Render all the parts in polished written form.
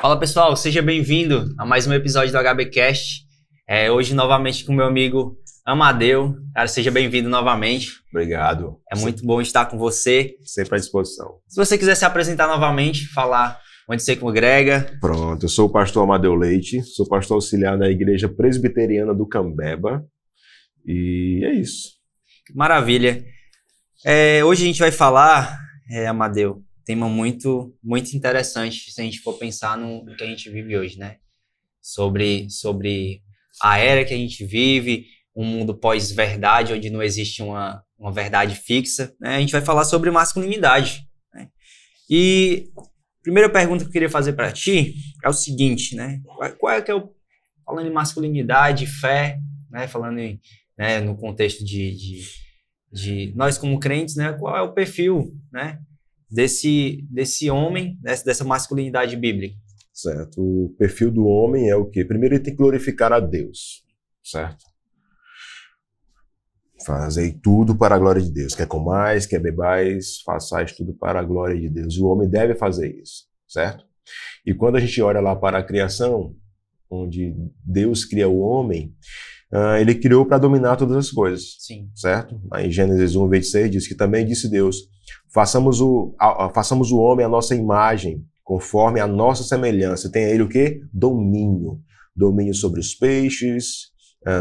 Fala pessoal, seja bem-vindo a mais um episódio do HBcast. Hoje novamente com meu amigo Amadeu. Cara, seja bem-vindo novamente. Obrigado. É muito bom estar com você. Sempre à disposição. Se você quiser se apresentar novamente, falar onde você congrega. Pronto, eu sou o pastor Amadeu Leite, sou pastor auxiliar da Igreja Presbiteriana do Cambeba e é isso. Maravilha. Hoje a gente vai falar, Amadeu, tema muito interessante se a gente for pensar no que a gente vive hoje, né? Sobre a era que a gente vive, um mundo pós-verdade, onde não existe uma verdade fixa, né? A gente vai falar sobre masculinidade, né? E a primeira pergunta que eu queria fazer para ti é o seguinte, né? Qual é que é falando em masculinidade, fé, né? Falando em, né, no contexto de nós como crentes, né? Qual é o perfil, né, desse homem, dessa masculinidade bíblica? Certo. O perfil do homem é o quê? Primeiro ele tem que glorificar a Deus, certo? Fazei tudo para a glória de Deus. Quer comais, quer bebais, façais tudo para a glória de Deus. E o homem deve fazer isso, certo? E quando a gente olha lá para a criação, onde Deus cria o homem, ele criou para dominar todas as coisas. Sim. Certo? Aí em Gênesis 1:26 diz que também disse Deus, façamos o homem à nossa imagem, conforme a nossa semelhança. Tem ele o quê? Domínio. Domínio sobre os peixes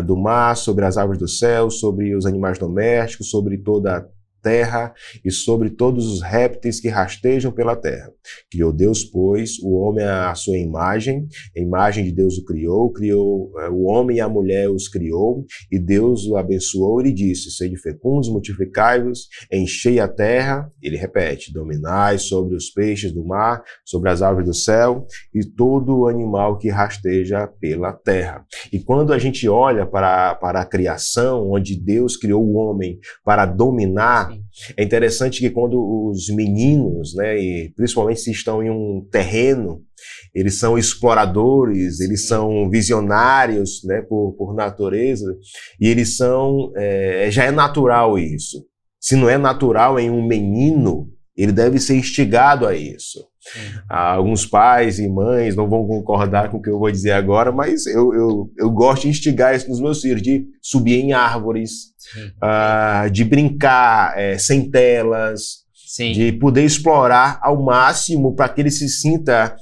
do mar, sobre as aves do céu, sobre os animais domésticos, sobre toda a terra e sobre todos os répteis que rastejam pela terra. Criou Deus, pois, o homem à sua imagem, a imagem de Deus o criou o homem e a mulher os criou, e Deus o abençoou e lhe disse, sede fecundos, multiplicai-vos, enchei a terra, ele repete, dominai sobre os peixes do mar, sobre as aves do céu e todo o animal que rasteja pela terra. E quando a gente olha para a criação, onde Deus criou o homem para dominar, é interessante que quando os meninos, né, e principalmente se estão em um terreno, eles são exploradores, eles são visionários, né, por natureza, e eles são, já é natural isso. Se não é natural em um menino, ele deve ser instigado a isso. Alguns pais e mães não vão concordar com o que eu vou dizer agora, mas eu gosto de instigar isso nos meus filhos, de subir em árvores, de brincar sem telas, Sim. de poder explorar ao máximo para que ele se sinta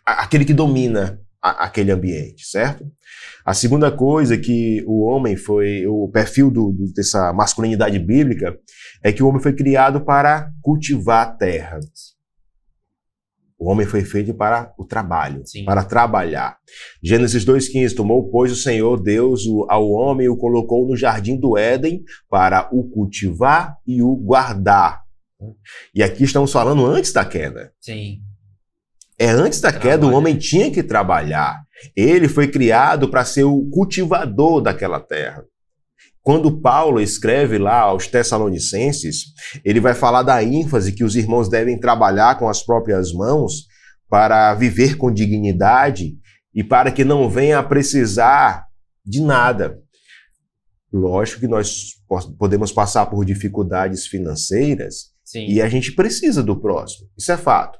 aquele que domina aquele ambiente, certo? A segunda coisa é que o homem o perfil dessa masculinidade bíblica é que o homem foi criado para cultivar a terra. O homem foi feito para o trabalho, Sim. para trabalhar. Gênesis 2:15, tomou, pois, o Senhor Deus ao homem e o colocou no jardim do Éden para o cultivar e o guardar. E aqui estamos falando antes da queda. Sim. Antes da queda, o homem tinha que trabalhar. Ele foi criado para ser o cultivador daquela terra. Quando Paulo escreve lá aos Tessalonicenses, ele vai falar da ênfase que os irmãos devem trabalhar com as próprias mãos para viver com dignidade e para que não venha a precisar de nada. Lógico que nós podemos passar por dificuldades financeiras. Sim. E a gente precisa do próximo, isso é fato.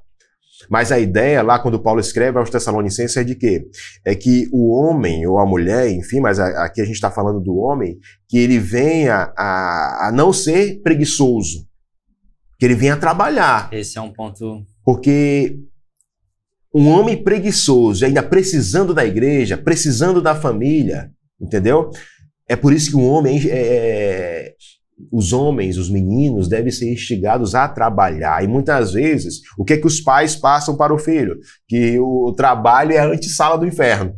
Mas a ideia lá, quando Paulo escreve aos Tessalonicenses, é de quê? É que o homem ou a mulher, enfim, mas aqui a gente está falando do homem, que ele venha a não ser preguiçoso, que ele venha trabalhar. Esse é um ponto... Porque um homem preguiçoso, ainda precisando da igreja, precisando da família, entendeu? É por isso que um homem... Os homens, os meninos, devem ser instigados a trabalhar. E muitas vezes, o que é que os pais passam para o filho? Que o trabalho é a antessala do inferno.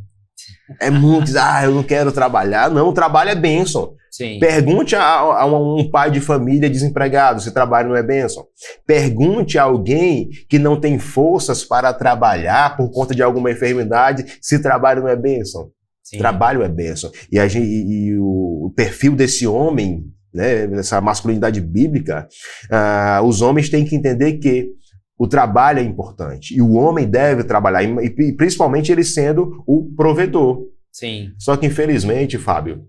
É muito, eu não quero trabalhar. Não, o trabalho é bênção. Sim. Pergunte a um pai de família desempregado se trabalho não é bênção. Pergunte a alguém que não tem forças para trabalhar por conta de alguma enfermidade se trabalho não é bênção. Sim. Trabalho é bênção. E o perfil desse homem, né, nessa masculinidade bíblica, os homens têm que entender que o trabalho é importante e o homem deve trabalhar, e principalmente ele sendo o provedor. Sim. Só que infelizmente, Fábio,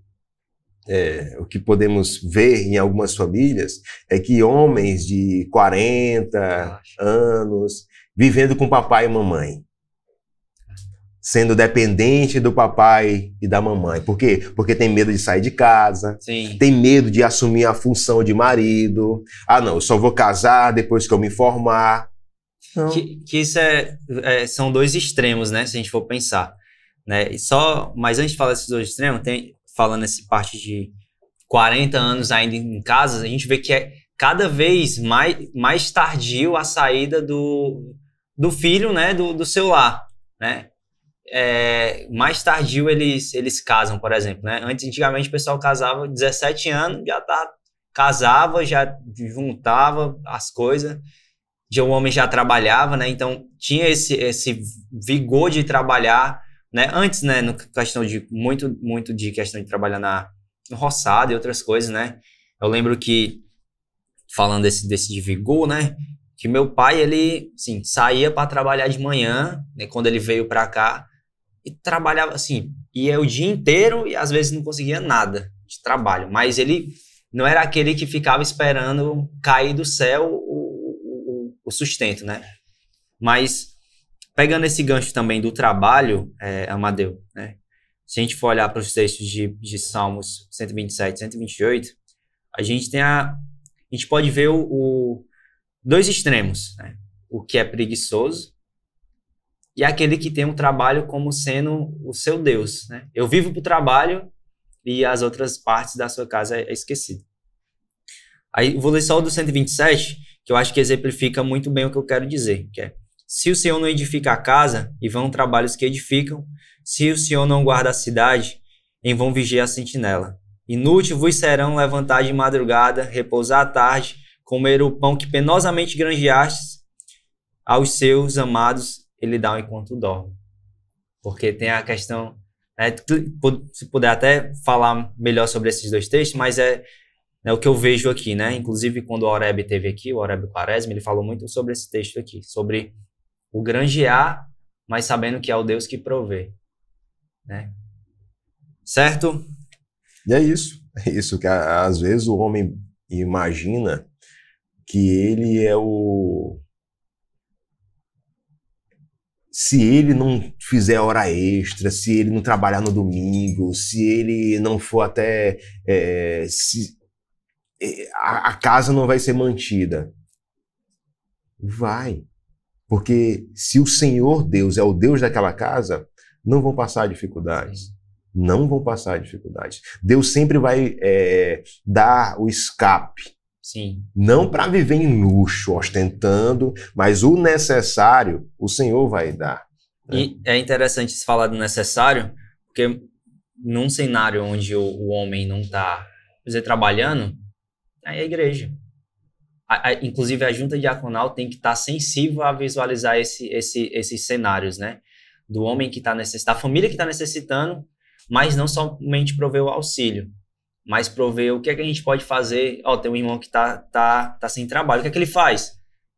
o que podemos ver em algumas famílias é que homens de 40 anos vivendo com papai e mamãe, sendo dependente do papai e da mamãe. Por quê? Porque tem medo de sair de casa, Sim. tem medo de assumir a função de marido. Ah, não, eu só vou casar depois que eu me formar. Não. Que isso são dois extremos, né? Se a gente for pensar, né? Mas antes de falar desses dois extremos, falando essa parte de 40 anos ainda em casa, a gente vê que é cada vez mais tardio a saída do filho, né? Do seu lar, né? Mais tardio eles casam, por exemplo, né? Antigamente o pessoal casava 17 anos, casava, já juntava as coisas, o homem já trabalhava, né? Então tinha esse vigor de trabalhar, né? Antes, né? No questão de muito de questão de trabalhar no roçado e outras coisas, né? Eu lembro que, falando desse de vigor, né? Que meu pai, ele, assim, saía para trabalhar de manhã, né? Quando ele veio para cá, e trabalhava assim, ia o dia inteiro e às vezes não conseguia nada de trabalho, mas ele não era aquele que ficava esperando cair do céu o sustento, né? Mas pegando esse gancho também do trabalho, Amadeu, né? Se a gente for olhar para os textos de Salmos 127, 128, a gente pode ver dois extremos, né? O que é preguiçoso e aquele que tem um trabalho como sendo o seu Deus, né? Eu vivo para o trabalho e as outras partes da sua casa é esquecido. Aí vou ler só o do 127, que eu acho que exemplifica muito bem o que eu quero dizer, que é: se o Senhor não edifica a casa, em vão trabalhos que edificam; se o Senhor não guarda a cidade, em vão vigia a sentinela. Inútil vos serão levantar de madrugada, repousar à tarde, comer o pão que penosamente granjeastes; aos seus amados ele dá enquanto dorme. Porque tem a questão, né, se puder até falar melhor sobre esses dois textos, mas é o que eu vejo aqui, né? Inclusive, quando o Oreb esteve aqui, o Oreb Quaresma, ele falou muito sobre esse texto aqui, sobre o granjear, mas sabendo que é o Deus que provê, né? Certo? E é isso que às vezes o homem imagina que ele é se ele não fizer hora extra, se ele não trabalhar no domingo, se ele não for até... a casa não vai ser mantida. Vai. Porque se o Senhor Deus é o Deus daquela casa, não vão passar dificuldades. Não vão passar dificuldades. Deus sempre vai dar o escape. Sim. Não para viver em luxo, ostentando, mas o necessário o Senhor vai dar. Né? E é interessante se falar do necessário, porque num cenário onde o homem não está trabalhando, é a igreja. Inclusive a junta diaconal tem que estar sensível a visualizar esses cenários, né? Do homem que está necessitando, da família que está necessitando, mas não somente prover o auxílio, mas prover o que é que a gente pode fazer. Tem um irmão que tá sem trabalho, o que é que ele faz?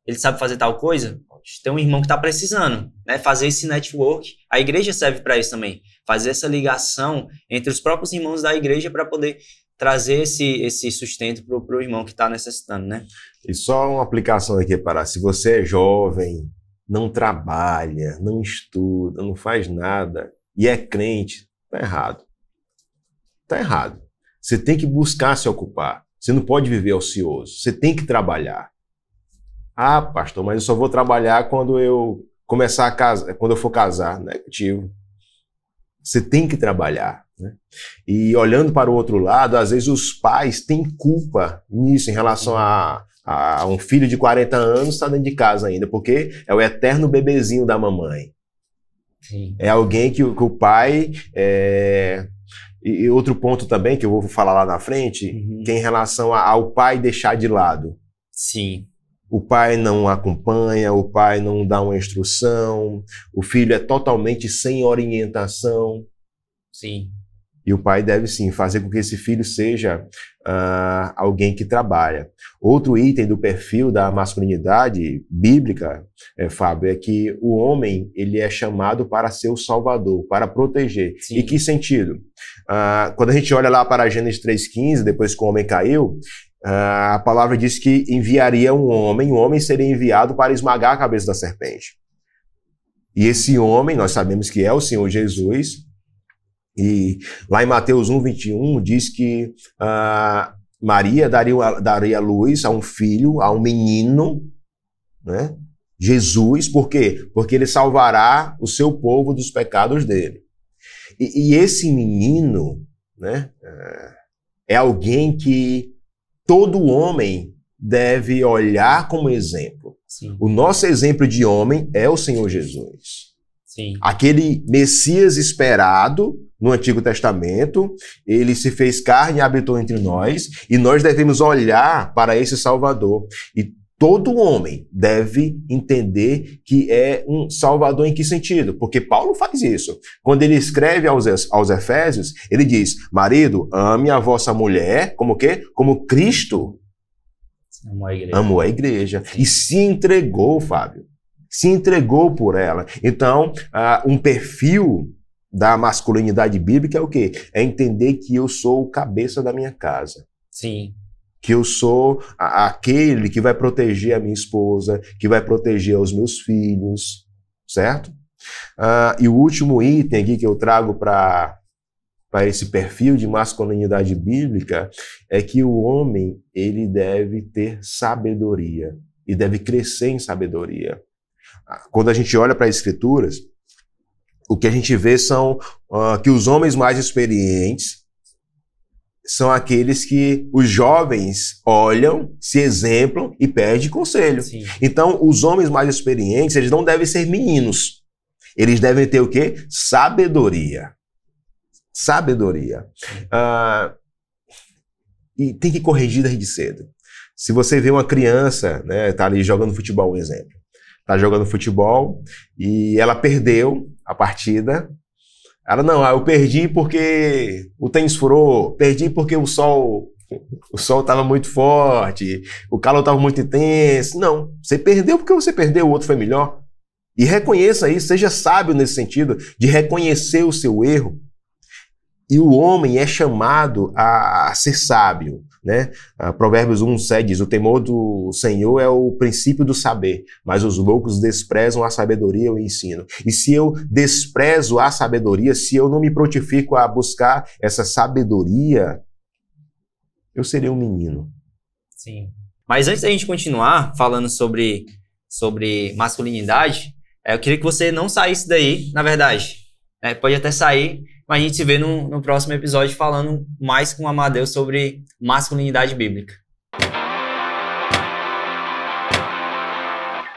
Ele sabe fazer tal coisa? Tem um irmão que está precisando, né? Fazer esse network. A igreja serve para isso também, fazer essa ligação entre os próprios irmãos da igreja para poder trazer esse sustento para o irmão que está necessitando, né? E só uma aplicação aqui para, se você é jovem, não trabalha, não estuda, não faz nada e é crente, tá errado. Tá errado. Você tem que buscar se ocupar. Você não pode viver ocioso. Você tem que trabalhar. Ah, pastor, mas eu só vou trabalhar quando eu começar a casar, quando eu for casar. Negativo. Você tem que trabalhar. Né? E olhando para o outro lado, às vezes os pais têm culpa nisso em relação a um filho de 40 anos estar dentro de casa ainda, porque é o eterno bebezinho da mamãe. Sim. É alguém que o pai... E outro ponto também, que eu vou falar lá na frente, que é em relação ao pai deixar de lado. Sim. O pai não acompanha, o pai não dá uma instrução, o filho é totalmente sem orientação. Sim. E o pai deve, sim, fazer com que esse filho seja alguém que trabalha. Outro item do perfil da masculinidade bíblica, Fábio, é que o homem ele é chamado para ser o salvador, para proteger. Sim. Em que sentido? Quando a gente olha lá para Gênesis 3,15, depois que o homem caiu, a palavra diz que enviaria um homem seria enviado para esmagar a cabeça da serpente. E esse homem, nós sabemos que é o Senhor Jesus. E lá em Mateus 1:21 diz que Maria daria luz a um filho, a um menino, né? Jesus, por quê? Porque ele salvará o seu povo dos pecados dele. E esse menino, né, é alguém que todo homem deve olhar como exemplo. Sim. O nosso exemplo de homem é o Senhor Jesus. Sim. Aquele Messias esperado no Antigo Testamento, ele se fez carne e habitou entre nós, e nós devemos olhar para esse Salvador. E todo homem deve entender que é um Salvador em que sentido? Porque Paulo faz isso. Quando ele escreve aos Efésios, ele diz, marido, ame a vossa mulher, como o quê? Como Cristo amou a igreja. E se entregou, Fábio. Se entregou por ela. Então, um perfil da masculinidade bíblica é o quê? É entender que eu sou o cabeça da minha casa. Sim. Que eu sou aquele que vai proteger a minha esposa, que vai proteger os meus filhos, certo? E o último item aqui que eu trago para esse perfil de masculinidade bíblica é que o homem ele deve ter sabedoria e deve crescer em sabedoria. Quando a gente olha para as Escrituras, o que a gente vê são que os homens mais experientes são aqueles que os jovens olham, se exemplam e pedem conselho. Sim. Então, os homens mais experientes, eles não devem ser meninos. Eles devem ter o quê? Sabedoria. Sabedoria. E tem que corrigir desde cedo. Se você vê uma criança, né, tá ali jogando futebol, um exemplo. Tá jogando futebol e ela perdeu a partida. Ela, não, eu perdi porque o tênis furou, perdi porque o sol estava muito forte, o calor estava muito intenso. Não, você perdeu porque você perdeu, o outro foi melhor. E reconheça isso, seja sábio nesse sentido, de reconhecer o seu erro. E o homem é chamado a ser sábio, né? Provérbios 1:7 diz, o temor do Senhor é o princípio do saber, mas os loucos desprezam a sabedoria e o ensino. E se eu desprezo a sabedoria, se eu não me prontifico a buscar essa sabedoria, eu serei um menino. Sim. Mas antes da gente continuar falando sobre masculinidade, eu queria que você não saísse daí, na verdade. Pode até sair, mas a gente se vê no próximo episódio falando mais com o Amadeu sobre masculinidade bíblica.